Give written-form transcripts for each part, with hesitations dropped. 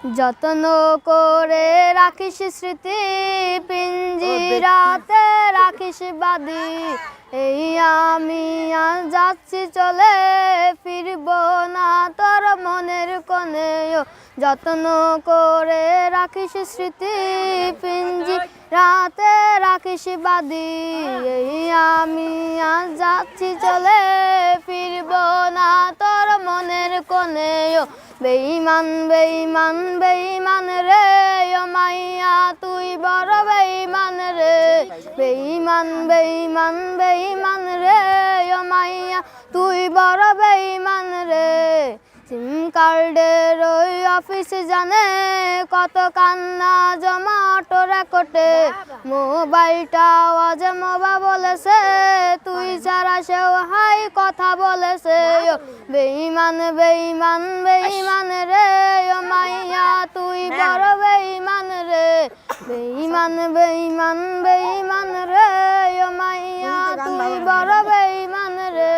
যত্ন করে রাখিস স্মৃতি, পিঞ্জিরাতে রাখিস বাঁধি। এই আমি আজ যাচ্ছি চলে, ফিরব না তোর মনের কোণে। যত্ন করে রাখিস স্মৃতি, পিঞ্জিরাতে রাখিস বাঁধি। এই আমি আজ যাচ্ছি চলে, ফিরব না তোর মনের কোণে। বেঈমান বেঈমান বেঈমান রে ও মাইয়া তুই বড় বেঈমান রে। বেঈমান বেঈমান বেঈমান রে ও মাইয়া তুই বড় বেঈমান রে। সিম কার্ডের ওই অফিস জানে কত কান্না জমা অটো রেকর্ডে। মোবাইলটা আওয়াজ মোবা বলেছে, তুই ছাড়া সেও হাই কথা বলেছে। বেঈমান বেঈমান বেঈমান রে ও মাইয়া তুই বড় বেঈমান রে। বেঈমান বেঈমান বেঈমান রে ও মাইয়া তুই বড় বেঈমান রে।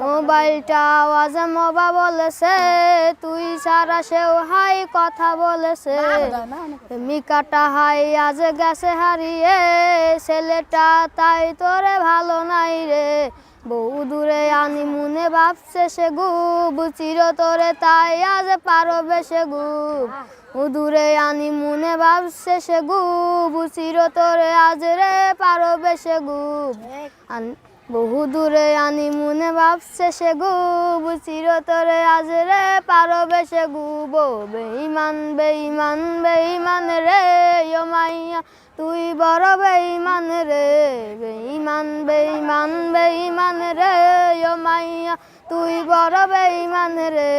মোবাইলটা আওয়াজ মোবা বলেছে, তুই ছাড়া সেও হাই কথা বলেছে। প্রেমিকাটা হাই আজ গেছে হারিয়ে, ছেলেটা তাই তোরে ভালো নাই রে। বহু দূরে আনি মনে ভাবছে সে গুব, চিরতরে তাই আজ পারবে সে গুব। দূরে আনি মনে ভাবছে সে গুব, চিরতরে আজ রে পারবে সে গুব। বহু দূরে আনি মনে ভাবছে সে গুব, চিরতরে আজ রে পারবে সে গুব। বেঈমান বেঈমান বেঈমান রে ও মাইয়া তুই বড় বেঈমান রে। বেঈমান বেঈমান বেঈমান রে ও মাইয়া তুই বড় বেঈমান রে।